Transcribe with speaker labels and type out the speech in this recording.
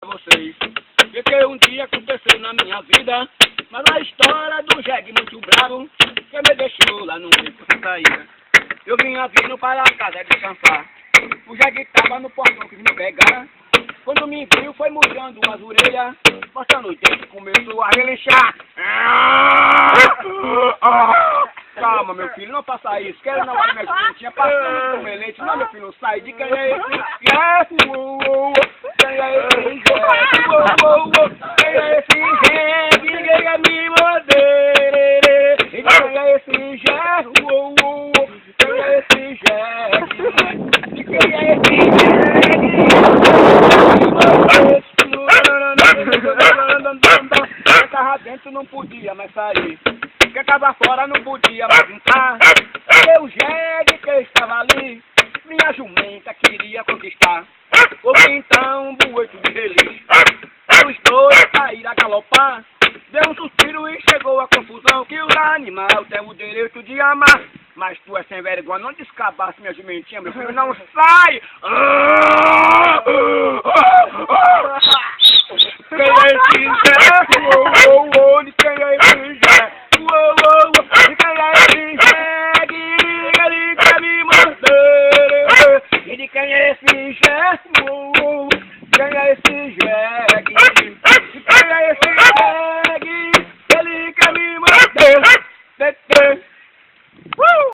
Speaker 1: vocês de que um dia aconteceu na minha vida, mas a história do jegue muito bravo que me deixou lá no beco sem saída. Eu vinha vindo para a casa descansar, o jegue tava no portão que me pegar. Quando me viu foi murchando as orelhas, mostrando o dente, começou a relinchar. Calma, meu filho, não faça isso. Quero não vai minha jumentinha passando com leite. Não, meu filho, não sai de quem é esse jegue. Quem é esse jegue? Quem é esse jegue? Ninguém vai me morder. Quem é esse jegue? Quem é esse jegue? Quem é esse jegue? Quem tava dentro não podia mais sair, quem tava fora não podia mais entrar. Eu jegue que estava ali, minha jumenta queria conquistar. Houve então um bueito de relis, os dois saíram a galopar. Deu um suspiro e chegou a confusão que os animais têm o direito de amar. Mas tu é sem vergonha, não descabasse minha jumentinha, meu filho, não sai! Quem é esse jegue? Quem é esse jegue? Quem é esse jegue? Ele quer me morder. Ele quem é esse jegue? Quem é esse